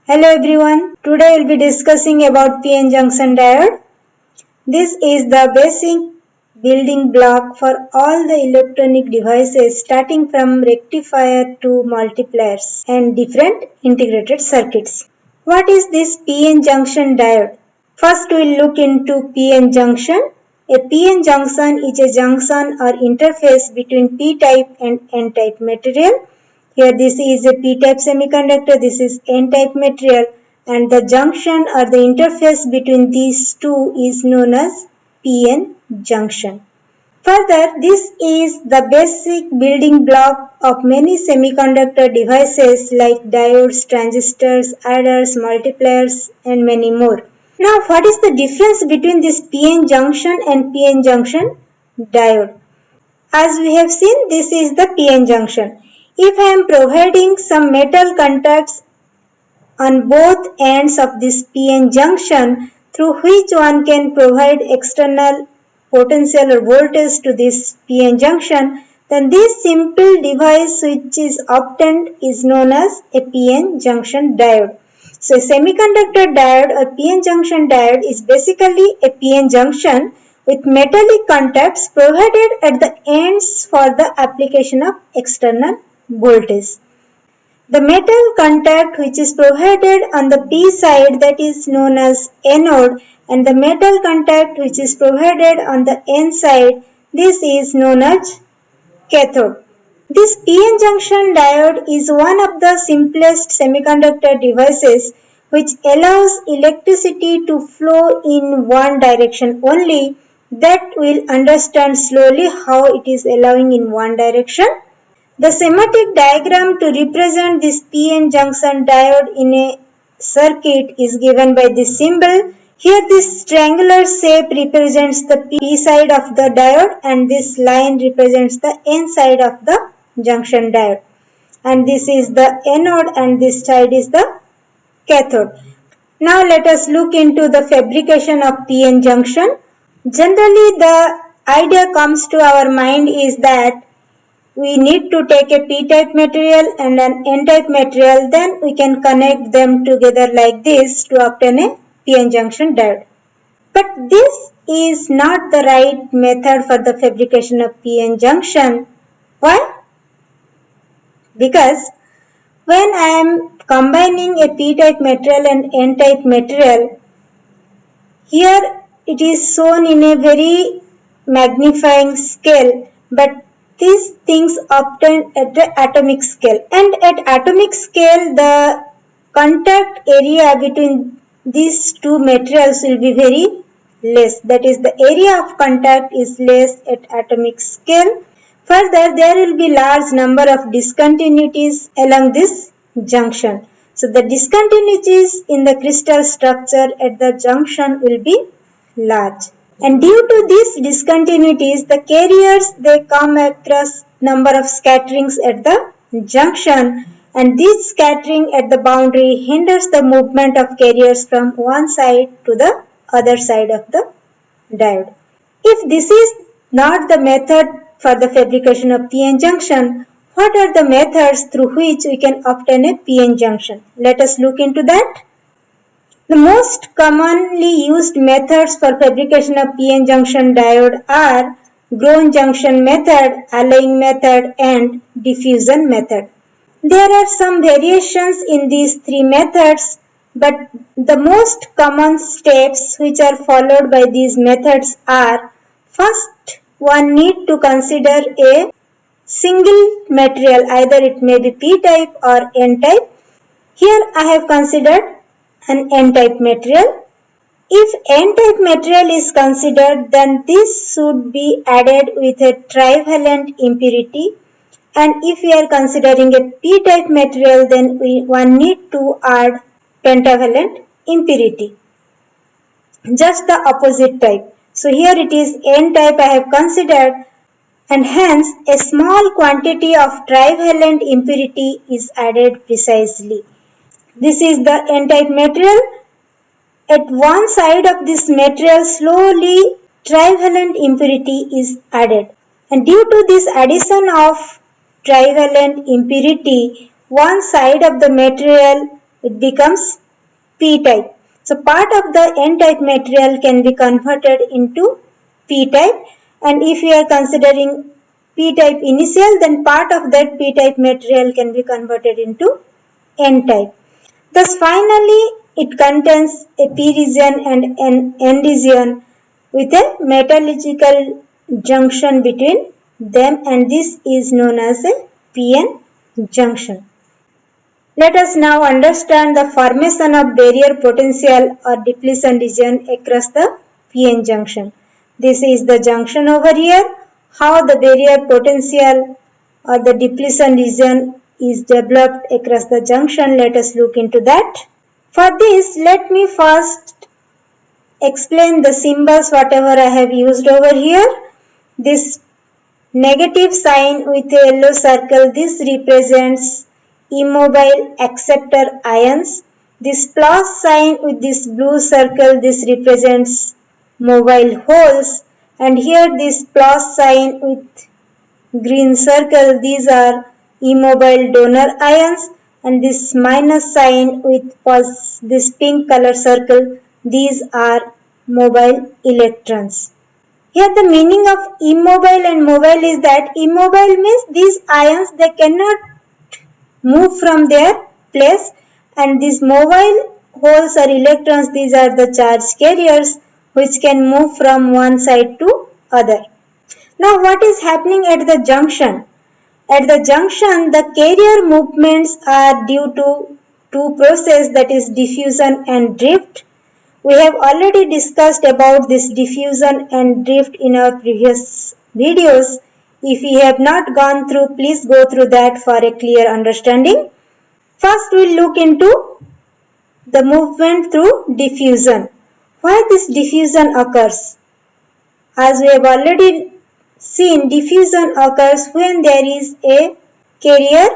Hello everyone, today we'll be discussing about PN junction diode. This is the basic building block for all the electronic devices starting from rectifier to multipliers and different integrated circuits. What is this PN junction diode? First we'll look into PN junction. A PN junction is a junction or interface between P-type and N-type material. Here this is a P-type semiconductor, this is N-type material, and the junction or the interface between these two is known as PN junction. Further, this is the basic building block of many semiconductor devices like diodes, transistors, adders, multipliers and many more. Now, what is the difference between this PN junction and PN junction diode? As we have seen, this is the PN junction. If I am providing some metal contacts on both ends of this PN junction through which one can provide external potential or voltage to this PN junction, then this simple device which is obtained is known as a PN junction diode. So a semiconductor diode or PN junction diode is basically a PN junction with metallic contacts provided at the ends for the application of external voltage. The metal contact which is provided on the P side, that is known as anode, and the metal contact which is provided on the N side, this is known as cathode. This PN junction diode is one of the simplest semiconductor devices which allows electricity to flow in one direction only. That we'll understand slowly how it is allowing in one direction. The schematic diagram to represent this PN junction diode in a circuit is given by this symbol. Here this triangular shape represents the P side of the diode and this line represents the N side of the junction diode. And this is the anode and this side is the cathode. Now let us look into the fabrication of PN junction. Generally the idea comes to our mind is that we need to take a P-type material and an N-type material, then we can connect them together like this to obtain a PN junction diode. But this is not the right method for the fabrication of PN junction. Why? Because when I am combining a P-type material and N-type material, here it is shown in a very magnifying scale, but these things obtained at the atomic scale, and at atomic scale the contact area between these two materials will be very less, that is the area of contact is less at atomic scale. Further, there will be large number of discontinuities along this junction. So the discontinuities in the crystal structure at the junction will be large. And due to these discontinuities, the carriers they come across number of scatterings at the junction, and this scattering at the boundary hinders the movement of carriers from one side to the other side of the diode. If this is not the method for the fabrication of PN junction, what are the methods through which we can obtain a PN junction? Let us look into that. The most commonly used methods for fabrication of PN junction diode are Green junction method, alloying method and diffusion method. There are some variations in these three methods, but the most common steps which are followed by these methods are: first, one need to consider a single material, either it may be P-type or N-type. Here I have considered an N-type material. If N-type material is considered, then this should be added with a trivalent impurity, and if we are considering a P-type material, then one need to add pentavalent impurity, just the opposite type. So here it is N-type I have considered, and hence a small quantity of trivalent impurity is added precisely. This is the N-type material. At one side of this material, slowly trivalent impurity is added. And due to this addition of trivalent impurity, one side of the material it becomes p-type. So part of the n-type material can be converted into p-type, and if we are considering p-type initial, then part of that p-type material can be converted into n-type. Thus finally it contains a p region and an n region with a metallurgical junction between them, and this is known as a p-n junction. Let us now understand the formation of barrier potential or depletion region across the p-n junction. This is the junction over here. How the barrier potential or the depletion region is developed across the junction, let us look into that. For this, let me first explain the symbols whatever I have used over here. This negative sign with a yellow circle, this represents immobile acceptor ions. This plus sign with this blue circle, this represents mobile holes, and here this plus sign with green circle, these are immobile donor ions, and this minus sign with this pink color circle, these are mobile electrons. Here the meaning of immobile and mobile is that immobile means these ions, they cannot move from their place, and these mobile holes or electrons, these are the charge carriers which can move from one side to other. Now what is happening at the junction? At the junction, the carrier movements are due to two processes, that is diffusion and drift. We have already discussed about this diffusion and drift in our previous videos. If you have not gone through, please go through that for a clear understanding. First, we'll look into the movement through diffusion. Why this diffusion occurs? As we have already seen, diffusion occurs when there is a carrier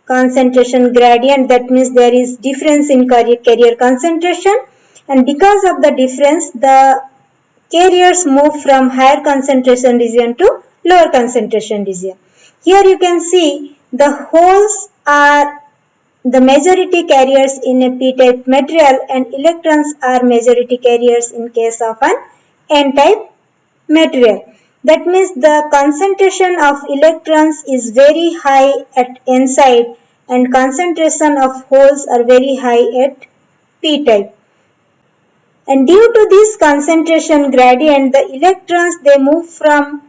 concentration gradient, that means there is difference in carrier concentration, and because of the difference, the carriers move from higher concentration region to lower concentration region. Here you can see the holes are the majority carriers in a p-type material, and electrons are majority carriers in case of an n-type material. That means the concentration of electrons is very high at n side and concentration of holes are very high at p-type. And due to this concentration gradient, the electrons, they move from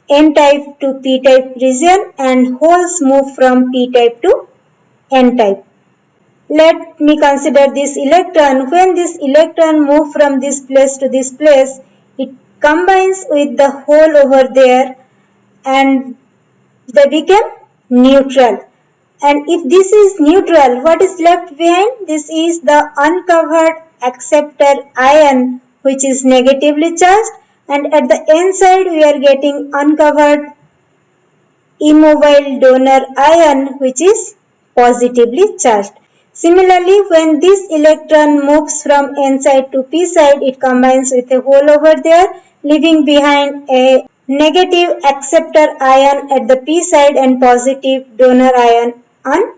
n-type to p-type region and holes move from p-type to n-type. Let me consider this electron. When this electron moves from this place to this place, it combines with the hole over there and they become neutral. And if this is neutral, what is left behind? This is the uncovered acceptor ion which is negatively charged, and at the n side we are getting uncovered immobile donor ion which is positively charged. Similarly, when this electron moves from n side to p side, it combines with a hole over there, leaving behind a negative acceptor ion at the p side and positive donor ion on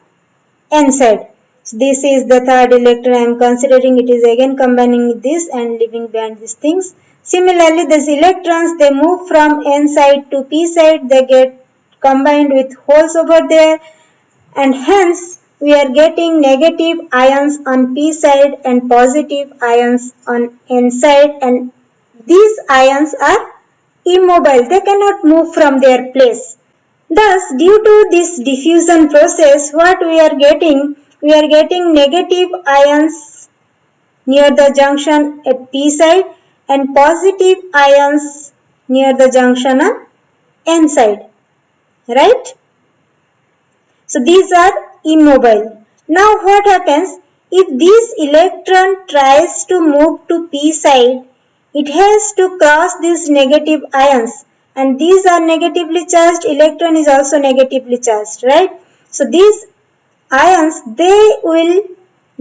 n side. So this is the third electron I am considering. It is again combining with this and leaving behind these things. Similarly, these electrons, they move from n side to p side, they get combined with holes over there, and hence we are getting negative ions on p side and positive ions on n side, and these ions are immobile, they cannot move from their place. Thus, due to this diffusion process, what we are getting negative ions near the junction at p side and positive ions near the junction on n side, right? So these are immobile. Now what happens? If this electron tries to move to p side, it has to cross these negative ions, and these are negatively charged, electron is also negatively charged, right? So these ions, they will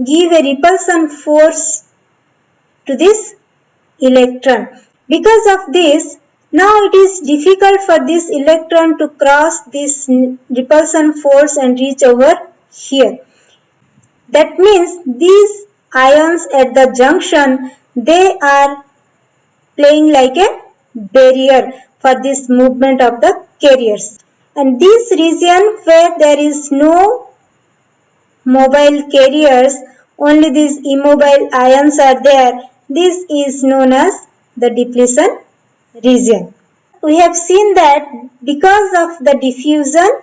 give a repulsion force to this electron. Because of this, now it is difficult for this electron to cross this repulsion force and reach over here. That means these ions at the junction, they are playing like a barrier for this movement of the carriers. And this region where there is no mobile carriers, only these immobile ions are there, this is known as the depletion region. We have seen that because of the diffusion,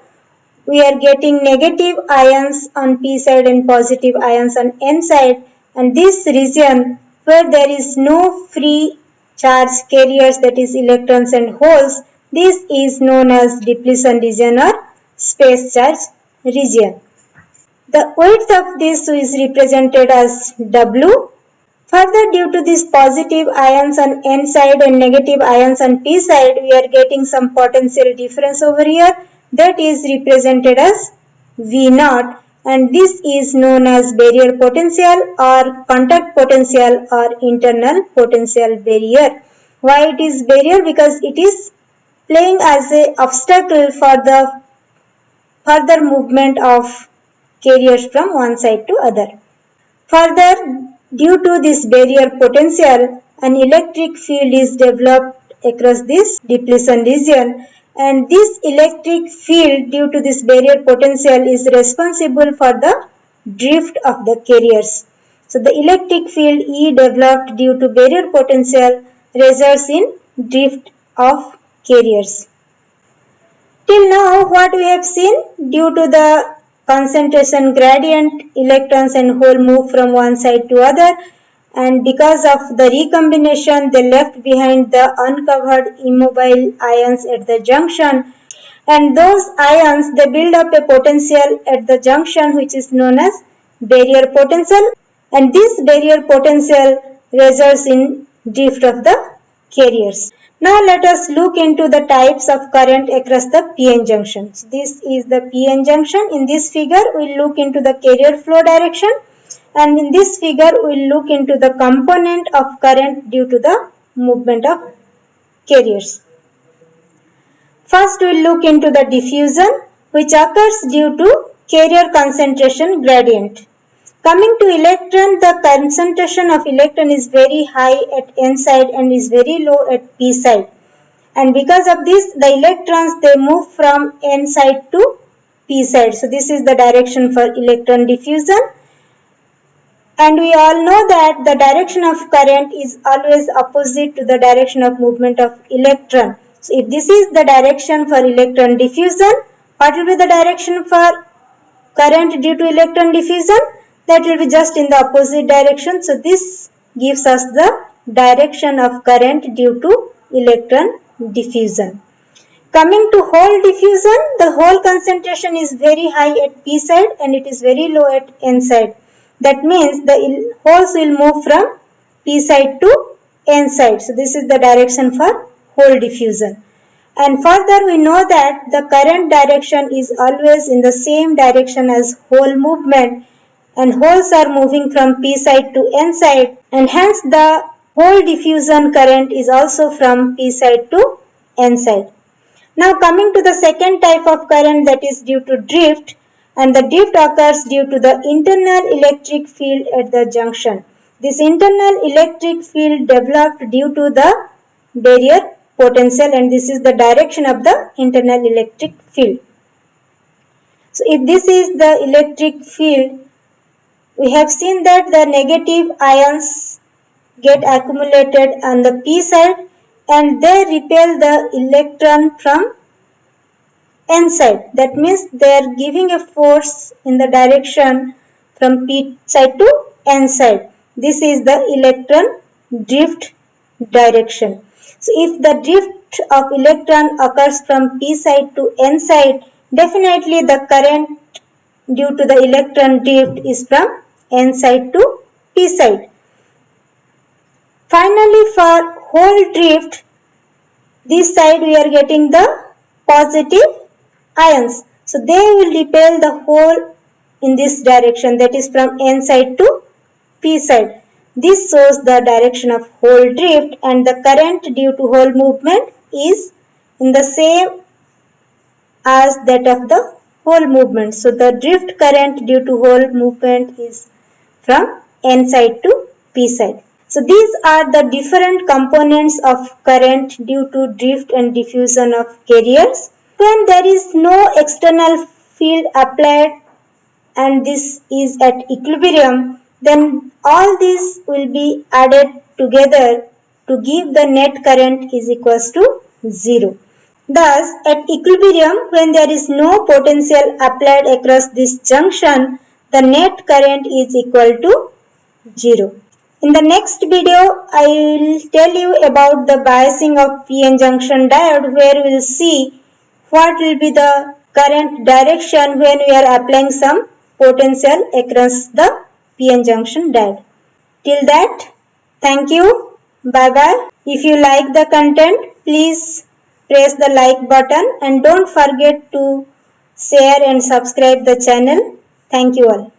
we are getting negative ions on p side and positive ions on n side, and this region where there is no free charge carriers, that is electrons and holes, this is known as depletion region or space charge region. The width of this is represented as W. Further, due to these positive ions on n side and negative ions on p side, we are getting some potential difference over here, that is represented as V naught, and this is known as barrier potential or contact potential or internal potential barrier. Why it is barrier? Because it is playing as an obstacle for the further movement of carriers from one side to other. Further, due to this barrier potential, an electric field is developed across this depletion region, and this electric field due to this barrier potential is responsible for the drift of the carriers. So the electric field E developed due to barrier potential results in drift of carriers. Till now, what we have seen, due to the concentration gradient, electrons and hole move from one side to other, and because of the recombination, they left behind the uncovered immobile ions at the junction, and those ions, they build up a potential at the junction which is known as barrier potential, and this barrier potential results in drift of the carriers. Now let us look into the types of current across the PN junctions. This is the PN junction. In this figure, we will look into the carrier flow direction, and in this figure, we will look into the component of current due to the movement of carriers. First, we will look into the diffusion, which occurs due to carrier concentration gradient. Coming to electron, the concentration of electron is very high at n side and is very low at p side. And because of this, the electrons, they move from n side to p side. So this is the direction for electron diffusion. And we all know that the direction of current is always opposite to the direction of movement of electron. So if this is the direction for electron diffusion, what will be the direction for current due to electron diffusion? That will be just in the opposite direction. So this gives us the direction of current due to electron diffusion. Coming to hole diffusion, the hole concentration is very high at p side and it is very low at n side. That means the holes will move from p side to n side. So this is the direction for hole diffusion. And further, we know that the current direction is always in the same direction as hole movement, and holes are moving from p side to n side, and hence the hole diffusion current is also from p side to n side. Now coming to the second type of current, that is due to drift, and the drift occurs due to the internal electric field at the junction. This internal electric field developed due to the barrier potential, and this is the direction of the internal electric field. So if this is the electric field, we have seen that the negative ions get accumulated on the p side and they repel the electron from n side. That means they are giving a force in the direction from p side to n side. This is the electron drift direction. So if the drift of electron occurs from p side to n side, definitely the current due to the electron drift is from n side to p side. Finally, for hole drift, this side we are getting the positive ions. So they will repel the hole in this direction, that is from n side to p side. This shows the direction of hole drift, and the current due to hole movement is in the same as that of the hole movement. So the drift current due to hole movement is from N side to P side. So these are the different components of current due to drift and diffusion of carriers. When there is no external field applied and this is at equilibrium, then all these will be added together to give the net current is equals to 0. Thus, at equilibrium, when there is no potential applied across this junction, the net current is equal to 0. In the next video, I will tell you about the biasing of PN junction diode, where we will see what will be the current direction when we are applying some potential across the PN junction diode. Till that, thank you. Bye bye. If you like the content, please press the like button and don't forget to share and subscribe the channel. Thank you all.